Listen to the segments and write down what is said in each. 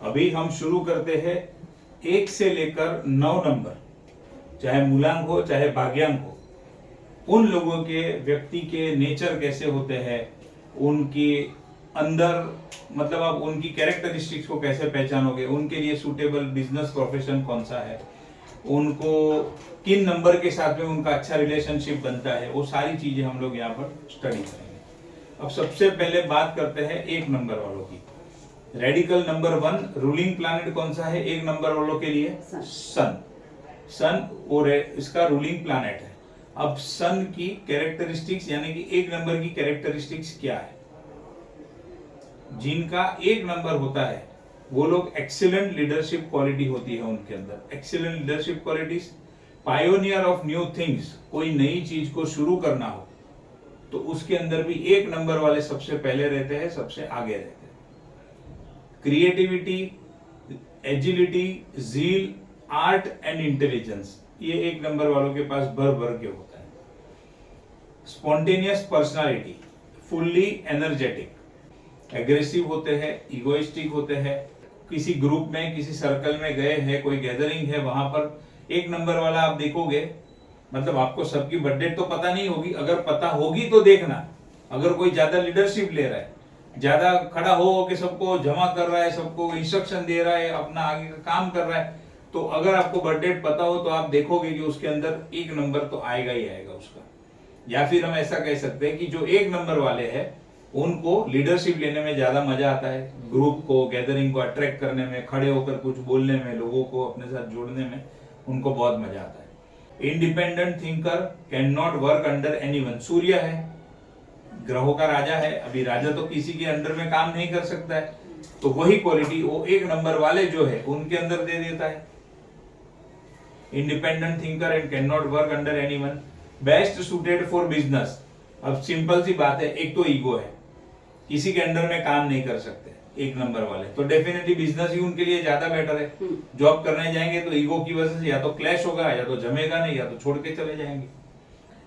अभी हम शुरू करते हैं 1 से लेकर 9 नंबर, चाहे मूलांक हो चाहे भाग्यांक हो। उन लोगों के व्यक्ति के नेचर कैसे होते हैं, उनके अंदर मतलब आप उनकी कैरेक्टरिस्टिक्स को कैसे पहचानोगे, उनके लिए सूटेबल बिजनेस प्रोफेशन कौन सा है, उनको किन नंबर के साथ में उनका अच्छा रिलेशनशिप बनता है, वो सारी चीजें हम लोग यहाँ पर स्टडी करेंगे। अब सबसे पहले बात करते हैं 1 नंबर वालों की। रेडिकल नंबर 1 रूलिंग प्लैनेट कौन सा है 1 नंबर वालों के लिए? सन और इसका रूलिंग प्लैनेट है। अब सन की कैरेक्टरिस्टिक्स यानी कि 1 नंबर की कैरेक्टरिस्टिक्स क्या है? जिनका 1 नंबर होता है वो लोग एक्सीलेंट लीडरशिप क्वालिटी होती है उनके अंदर। Excellent leadership qualities, pioneer of new things, कोई नई चीज को शुरू करना हो तो उसके अंदर भी 1 नंबर वाले सबसे पहले रहते हैं, सबसे आगे रहते हैं। Creativity, agility, zeal, art and intelligence, ये 1 नंबर वालों के पास भर भर के होता है। Spontaneous personality, fully energetic, aggressive होते हैं, इगोइस्टिक होते हैं। किसी ग्रुप में किसी सर्कल में गए हैं, कोई गैदरिंग है, वहां पर 1 नंबर वाला आप देखोगे, मतलब आपको सबकी बर्थडे तो पता नहीं होगी, अगर पता होगी तो देखना, अगर कोई ज्यादा लीडरशिप ले रहा है, ज्यादा खड़ा हो के सबको जमा कर रहा है, सबको इंस्ट्रक्शन दे रहा है, अपना आगे का काम कर रहा है, तो अगर आपको बर्थडे पता हो तो आप देखोगे कि उसके अंदर 1 नंबर तो आएगा ही आएगा उसका। या फिर हम ऐसा कह सकते हैं कि जो 1 नंबर वाले हैं उनको लीडरशिप लेने में ज्यादा मजा आता है, ग्रुप को, गैदरिंग को अट्रैक्ट करने में, खड़े होकर कुछ बोलने में, लोगों को अपने साथ जोड़ने में उनको बहुत मजा आता है। Independent thinker, can not work under anyone, सूर्य है, ग्रहों का राजा है, अभी राजा तो किसी के अंडर में काम नहीं कर सकता है, तो वही क्वालिटी वो 1 नंबर वाले जो है उनके अंदर दे देता है। Independent thinker and can not work under anyone, best suited for business. अब सिंपल सी बात है, एक तो ईगो है, किसी के अंडर में काम नहीं कर सकते 1 नंबर वाले, तो डेफिनेटली बिजनेस ही उनके लिए ज्यादा बेटर है। जॉब करने जाएंगे तो ईगो की वजह से या तो क्लैश होगा, या तो जमेगा नहीं, या तो छोड़ के चले जाएंगे।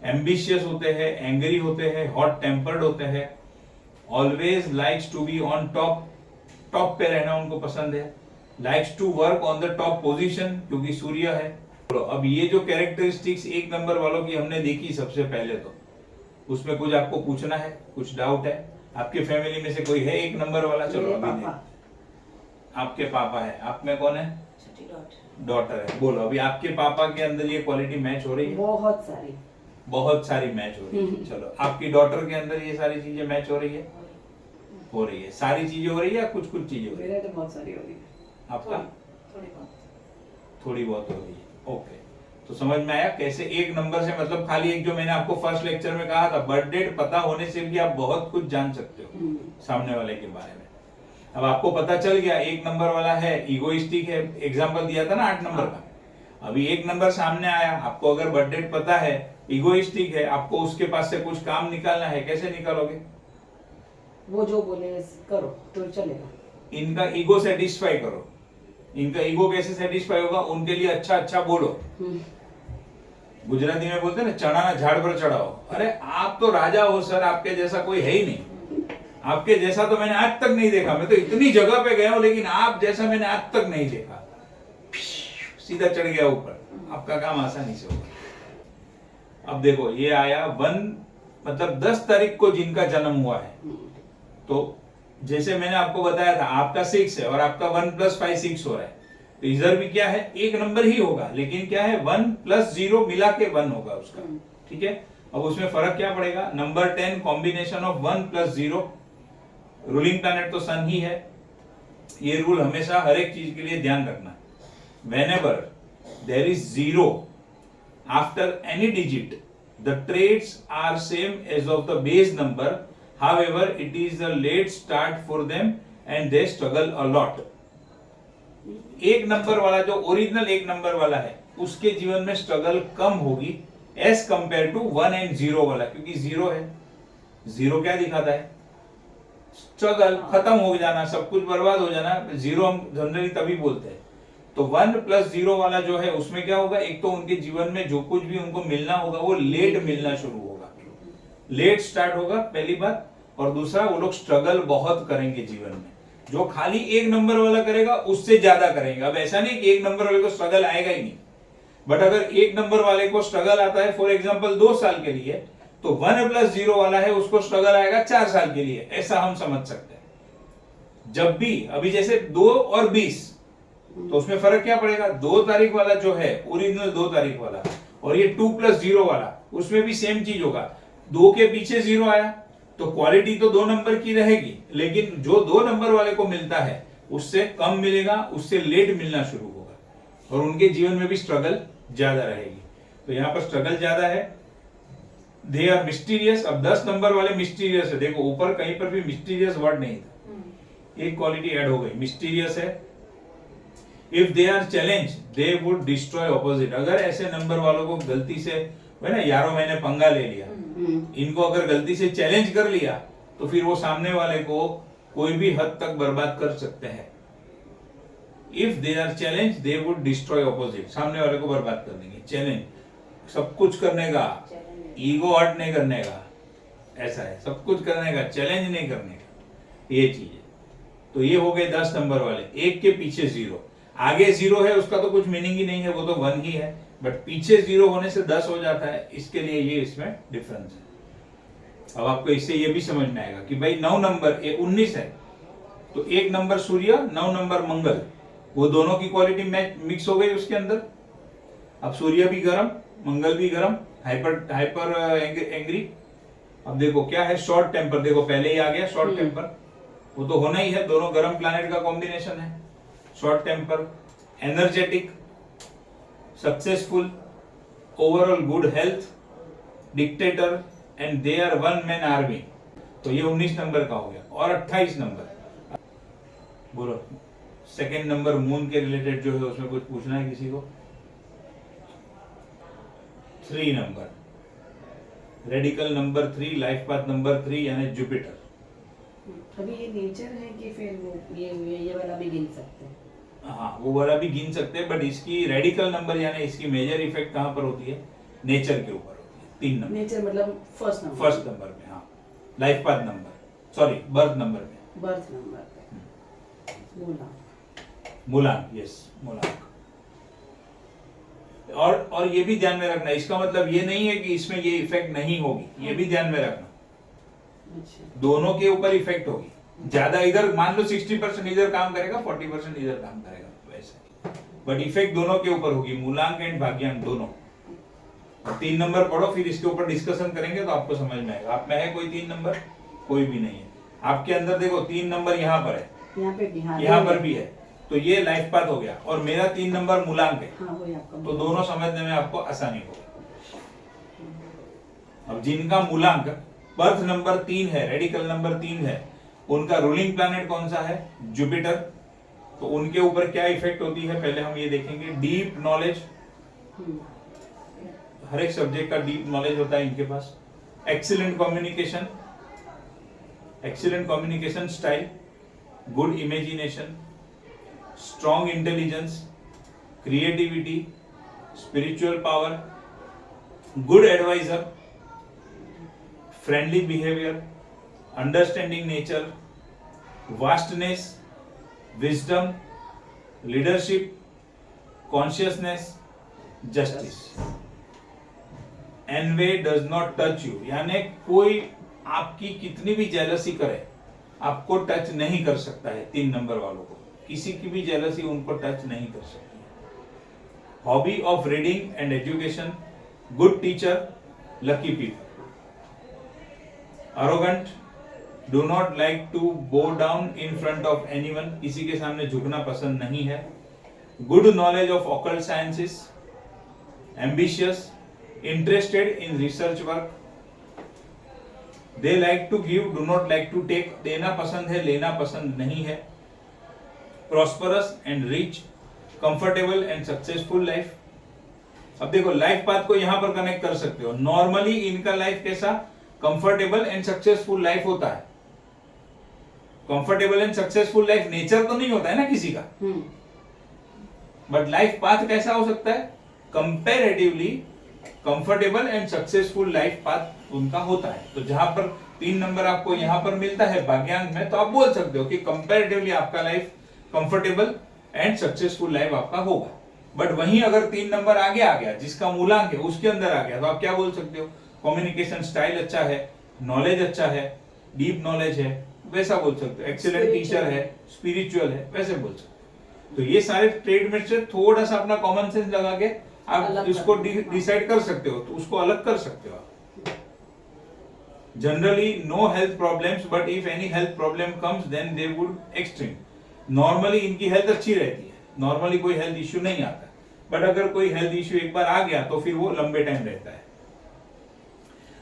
एम्बिशियस होते हैं, एंग्री होते हैं, हॉट टेम्पर्ड होते हैं, always likes to be on top, top पे रहना उनको पसंद है, likes to work on the top position, क्योंकि सूर्य है। अब ये जो कैरेक्टरिस्टिक्स 1 नंबर वालों की हमने देखी सबसे पहले, तो उसमें कुछ आपको पूछना है, कुछ डाउट है? आपके फैमिली में से कोई है 1 नंबर वाला? चलो अभी आपके पापा है, आप में कौन है? डॉटर है। बोलो अभी आपके पापा के अंदर ये क्वालिटी मैच हो रही है? बहुत सारी मैच हो रही है। चलो आपकी डॉटर के अंदर ये सारी चीजें मैच हो रही है? हो रही है। सारी चीजें हो रही है या कुछ कुछ चीजें हो रही है? बहुत सारी हो रही है। आपका थोड़ी बहुत हो रही है। ओके, तो समझ में आया कैसे 1 नंबर से, मतलब खाली एक जो मैंने आपको फर्स्ट लेक्चर में कहा था, बर्थ डेट पता होने से भी आप बहुत कुछ जान सकते हो सामने वाले के बारे में। अब आपको पता चल गया 1 नंबर वाला है, इगोइस्टिक है, एग्जांपल दिया था ना 8 नंबर का। अभी 1 नंबर सामने आया, आपको अगर बर्थ डेट पता है, इगोइस्टिक है, आपको उसके पास से कुछ काम निकालना है, कैसे निकालोगे? वो जो बोले करो तो चलेगा। इनका ईगो सेटिस्फाई करो। इनका ईगो कैसे सेटिस्फाई होगा? उनके लिए अच्छा अच्छा बोलो। गुजराती में बोलते हैं ना, चढ़ा ना झाड़ पर चढ़ाओ। अरे आप तो राजा हो सर, आपके जैसा कोई है ही नहीं, आपके जैसा तो मैंने आज तक नहीं देखा। मैं तो इतनी जगह पे गया हूं लेकिन आप जैसा मैंने आज तक नहीं देखा। सीधा चढ़ गया ऊपर, आपका काम आसानी से होगा। अब देखो ये आया 1, मतलब 10 तारीख को जिनका जन्म हुआ है, तो जैसे मैंने आपको बताया था आपका 6 है और आपका 1 + 5 6 हो रहा है, तो इधर भी क्या है 1 नंबर ही होगा, लेकिन क्या है 1 + 0 मिला के 1 होगा उसका। ठीक है, अब उसमें फर्क क्या पड़ेगा? Number 10 combination of 1 + 0, ruling planet तो सन ही है। ये रूल हमेशा हर एक चीज के लिए ध्यान रखना। Whenever there is 0 after any digit, the traits are same as of the base number. However, it is a late start for them and they struggle a lot. 1 number वाला जो ओरिजिनल 1 नंबर वाला है उसके जीवन में struggle कम होगी as compare to 1 और 0 वाला, क्योंकि 0 है, 0 क्या दिखाता है? स्ट्रगल, खत्म हो जाना, सब कुछ बर्बाद हो जाना। 0 हम जनरली तभी बोलते हैं। तो 1 + 0 वाला जो है उसमें क्या होगा? एक तो उनके जीवन में जो कुछ भी उनको मिलना होगा वो लेट मिलना शुरू होगा, लेट स्टार्ट होगा पहली बात, और दूसरा वो लोग स्ट्रगल बहुत करेंगे जीवन में। जो खाली एक नंबर वाला करेगा उससे ज्यादा करेंगे। अब ऐसा नहीं कि एक नंबर वाले को स्ट्रगल आएगा ही नहीं, बट अगर एक नंबर वाले को स्ट्रगल आता है फॉर एग्जांपल 2 साल के लिए, तो 1+0 वाला है उसको स्ट्रगल आएगा 4 साल के लिए, ऐसा हम समझ सकते हैं। जब भी अभी जैसे 2 और 20, तो उसमें फर्क क्या पड़ेगा? 2 तारीख वाला जो है ओरिजिनल 2 तारीख वाला, और ये 2+0 वाला, उसमें भी सेम चीज होगा। 2 के पीछे 0 आया तो क्वालिटी तो 2 नंबर की रहेगी, लेकिन जो 2 नंबर वाले को मिलता है उससे कम मिलेगा, उससे लेट मिलना शुरू होगा, और उनके जीवन में भी स्ट्रगल ज्यादा रहेगी। तो यहाँ पर स्ट्रगल ज्यादा है। They are mysterious. अब 10 नंबर वाले मिस्टीरियस है, देखो ऊपर कहीं पर भी मिस्टीरियस वर्ड नहीं था, एक क्वालिटी ऐड हो गई, मिस्टीरियस है। If they are challenge they would destroy opposite. अगर ऐसे नंबर वालों को गलती से, है ना, यारों मैंने पंगा ले लिया, इनको अगर गलती से चैलेंज कर लिया तो फिर वो सामने वाले को कोई भी हद तक बर्बाद कर सकते हैं। If they are challenge they would destroy opposite, सामने वाले को बर्बाद कर देंगे। चैलेंज सब कुछ करने का, ईगो हर्ट नहीं करने का, ऐसा है, सब कुछ करने का, चैलेंज नहीं करने का, ये चीज है। तो ये हो गए 10 नंबर वाले। एक के पीछे 0, आगे 0 है उसका तो कुछ मीनिंग ही नहीं है, वो तो 1 ही है, बट पीछे 0 होने से 10 हो जाता है, इसके लिए ये इसमें डिफरेंस है। अब आपको इससे ये भी समझ में आएगा कि भाई 9 नंबर 19 है, तो 1 नंबर सूर्य, 9 नंबर मंगल, वो दोनों की क्वालिटी मिक्स हो गई उसके अंदर। अब सूर्य भी गर्म, मंगल भी गर्म, हाइपर एंग्री। अब देखो क्या है, शॉर्ट टेम्पर, देखो पहले ही आ गया शॉर्ट टेम्पर, वो तो होना ही है, दोनों गर्म प्लैनेट का कॉम्बिनेशन है। Short temper, energetic, successful, overall good health, dictator, and they are 1 man army. तो ये 19 नंबर का हो गया। और 28 नंबर बोलो, सेकेंड नंबर मून के रिलेटेड जो है उसमें कुछ पूछना है किसी को? 3 number, radical number 3, life path number 3 यानी जुपिटर। अभी ये नेचर है कि फिर वो ये वाला भी गिन सकते हैं? हाँ, वो वाला भी गिन सकते हैं, बट इसकी रेडिकल नंबर यानी इसकी मेजर इफेक्ट कहाँ पर होती है? नेचर के ऊपर होती है। 3 नंबर, नेचर मतलब फर्स्ट नंबर में, हाँ, life path number, sorry birth number में, बर्थ नंबर पे। मूलांक, यस, मूलांक। और ये भी ध्यान में रखना, इसका मतलब ये नहीं है कि इसमें ये इफेक्ट नहीं होगी, ये भी ध्यान में रखना, दोनों के ऊपर इफेक्ट होगी। ज्यादा इधर मान लो 60% इधर काम करेगा, 40% इधर काम करेगा, वैसे, बट इफेक्ट दोनों के ऊपर होगी, मूलांक एंड भाग्यांक दोनों। 3 नंबर पढ़ो, फिर इसके ऊपर डिस्कशन करेंगे तो आपको समझ में आएगा। आप में है कोई 3 नंबर? कोई भी नहीं है आपके अंदर। देखो 3 नंबर यहाँ पर है, यहाँ पर भी है, तो ये लाइफ पाथ हो गया, और मेरा 3 नंबर मूलांक है। हाँ, तो दोनों समझने में आपको आसानी होगी। अब जिनका मूलांक बर्थ नंबर 3 है, रेडिकल नंबर 3 है, उनका रूलिंग प्लैनेट कौन सा है? जुपिटर। तो उनके ऊपर क्या इफेक्ट होती है पहले हम ये देखेंगे। डीप नॉलेज, हर एक सब्जेक्ट का डीप नॉलेज होता है इनके पास। Excellent communication, style, good imagination, strong intelligence, creativity, spiritual power, good adviser, friendly behaviour, understanding nature, vastness, wisdom, leadership, consciousness, justice. Anyway does not touch you, यानी कोई आपकी कितनी भी जेलसी करे आपको टच नहीं कर सकता है। 3 नंबर वालों को किसी की भी जेलसी उनको टच नहीं कर सकती है। Hobby of reading and education, good teacher, lucky people. Arrogant, do not like to bow down in front of anyone, किसी के सामने झुकना पसंद नहीं है। Good knowledge of occult sciences, ambitious, interested in research work. They like to give, do not like to take, देना पसंद है, लेना पसंद नहीं है। Prosperous and rich, comfortable and successful life. अब देखो लाइफ पाथ को यहां पर कनेक्ट कर सकते हो। नॉर्मली इनका लाइफ कैसा? कंफर्टेबल एंड सक्सेसफुल लाइफ होता है। Comfortable and successful life nature तो नहीं होता है ना किसी का, बट लाइफ पाथ कैसा हो सकता है? Comparatively comfortable and successful life path उनका होता है। तो जहां पर 3 नंबर आपको यहाँ पर मिलता है भाग्यांक में, तो आप बोल सकते हो कि कंपैरेटिवली आपका life comfortable and successful life आपका होगा। बट वहीं अगर 3 नंबर आगे आ गया, जिसका मूलांक है उसके अंदर आ गया, तो आप क्या बोल सकते हो, कम्युनिकेशन स्टाइल अच्छा है, नॉलेज अच्छा है, डीप नॉलेज है, वैसा बोल सकते हो, एक्सीलेंट टीचर है, स्पिरिचुअल है, वैसे बोल सकते हो। तो ये सारे ट्रेड में से थोड़ा सा अपना कॉमन सेंस लगा के आप इसको डिसाइड कर सकते हो, तो उसको अलग कर सकते हो आप। Generally, no health problems, but if any health problem comes, then they would extreme. Normally इनकी हेल्थ अच्छी रहती है, नॉर्मली कोई हेल्थ इश्यू नहीं आता, बट अगर कोई हेल्थ इश्यू एक बार आ गया तो फिर वो लंबे टाइम रहता है।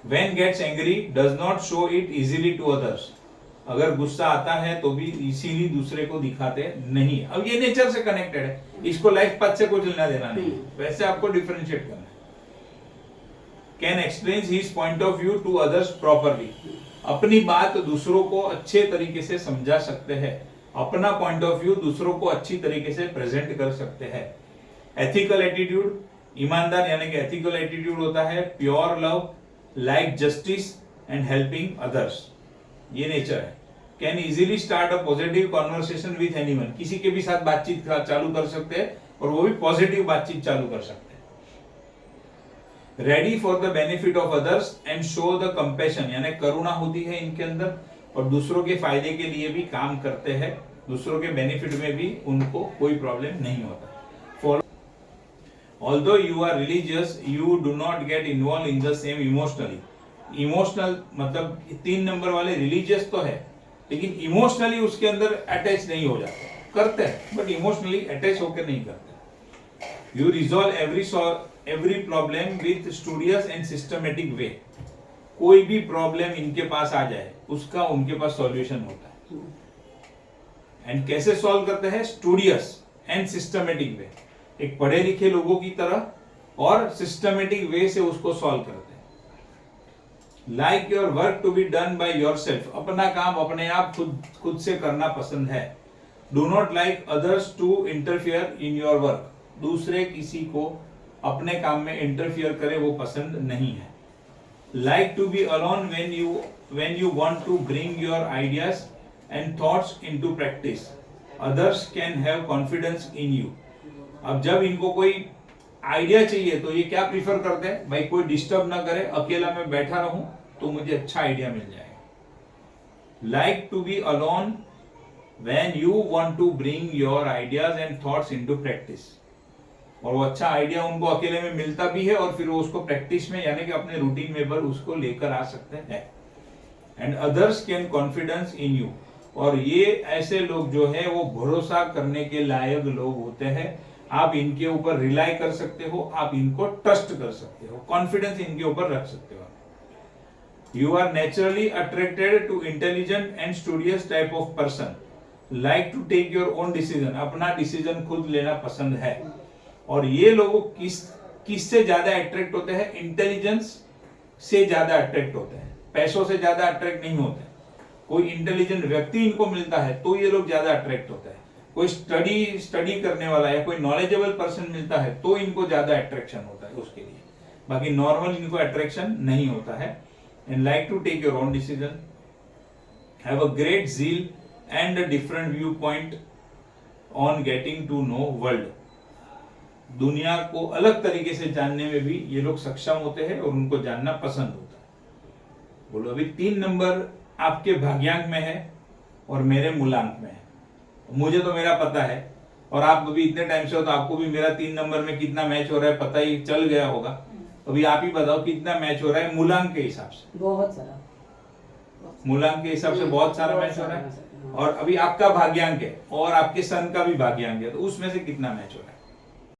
When gets angry, does not show it easily to others. अगर गुस्सा आता है तो भी इसीलिए दूसरे को दिखाते नहीं। अब ये नेचर से कनेक्टेड है, इसको लाइफ पाथ से कुछ लेना देना नहीं, वैसे आपको डिफरेंशिएट करना है। Can explain his point of view to others properly. अपनी बात दूसरों को अच्छे तरीके से समझा सकते हैं, अपना पॉइंट ऑफ व्यू दूसरों को अच्छी तरीके से प्रेजेंट कर सकते हैं। एथिकल एटीट्यूड, ईमानदार यानी कि एथिकल एटीट्यूड होता है pure love, like justice and helping others, ये नेचर है। Can easily start a positive conversation with anyone, किसी के भी साथ बातचीत चालू कर सकते हैं और वो भी पॉजिटिव बातचीत चालू कर सकते हैं। Ready for the benefit of others and show the compassion, यानी करुणा होती है इनके अंदर और दूसरों के फायदे के लिए भी काम करते हैं, दूसरों के बेनिफिट में भी उनको कोई प्रॉब्लम नहीं होता। For although you are religious, you do not get involve in the same emotionally. Emotional मतलब 3 नंबर वाले रिलीजियस तो है, लेकिन इमोशनली उसके अंदर अटैच नहीं हो जाते, करते हैं बट इमोशनली अटैच होकर नहीं करते। You resolve every problem with studious and systematic way, कोई भी प्रॉब्लम इनके पास आ जाए उसका उनके पास सॉल्यूशन होता है। एंड कैसे सॉल्व करते हैं, स्टूडियस एंड सिस्टमेटिक वे, एक पढ़े लिखे लोगों की तरह और सिस्टमेटिक वे से उसको सॉल्व करते हैं। Like your work to be done by yourself, अपना काम अपने आप खुद से करना पसंद है। Do not like others to interfere in your work, दूसरे किसी को अपने काम में इंटरफियर करे वो पसंद नहीं है। Like to be alone when you want to bring your ideas and thoughts into practice, others can have confidence in you. अब जब इनको कोई आइडिया चाहिए तो ये क्या प्रीफर करते हैं, भाई कोई डिस्टर्ब ना करे, अकेला मैं बैठा रहूं तो मुझे अच्छा आइडिया मिल जाएगा। Like to be alone when you want to bring your ideas and thoughts into practice, और वो अच्छा आइडिया उनको अकेले में मिलता भी है और फिर वो उसको प्रैक्टिस में यानी कि अपने रूटीन में पर उसको लेकर आ सकते हैं। And others can confidence in you, और ये ऐसे लोग जो है वो भरोसा करने के लायक लोग होते हैं, आप इनके ऊपर रिलाई कर सकते हो, आप इनको ट्रस्ट कर सकते हो, कॉन्फिडेंस इनके ऊपर रख सकते हो। You are naturally attracted to intelligent and studious type of person, like to take your own decision, अपना डिसीजन खुद लेना पसंद है। और ये लोग किससे ज्यादा अट्रैक्ट होते हैं, इंटेलिजेंस से ज्यादा अट्रैक्ट होते हैं, पैसों से ज्यादा अट्रैक्ट नहीं होते। कोई इंटेलिजेंट व्यक्ति इनको मिलता है तो ये लोग ज्यादा अट्रैक्ट होते हैं, कोई स्टडी करने वाला या कोई नॉलेजेबल पर्सन मिलता है तो इनको ज्यादा अट्रैक्शन होता है उसके लिए, बाकी नॉर्मल इनको अट्रैक्शन नहीं होता है। And like to take your own decision, have a great zeal and a different view point on getting to know world, दुनिया को अलग तरीके से जानने में भी ये लोग सक्षम होते हैं और उनको जानना पसंद होता है। बोलो अभी 3 नंबर आपके भाग्यांक में है और मेरे मूलांक में है, मुझे तो मेरा पता है और आप अभी इतने टाइम से हो तो आपको भी मेरा 3 नंबर में कितना मैच हो रहा है पता ही चल गया होगा। अभी आप ही बताओ कितना मैच हो रहा है मूलांक के हिसाब से। बहुत सारा, मूलांक के हिसाब से बहुत सारा मैच हो रहा है, और अभी आपका भाग्यांक है और आपके सन का भी भाग्यांक है, तो उसमें से कितना मैच हो रहा है।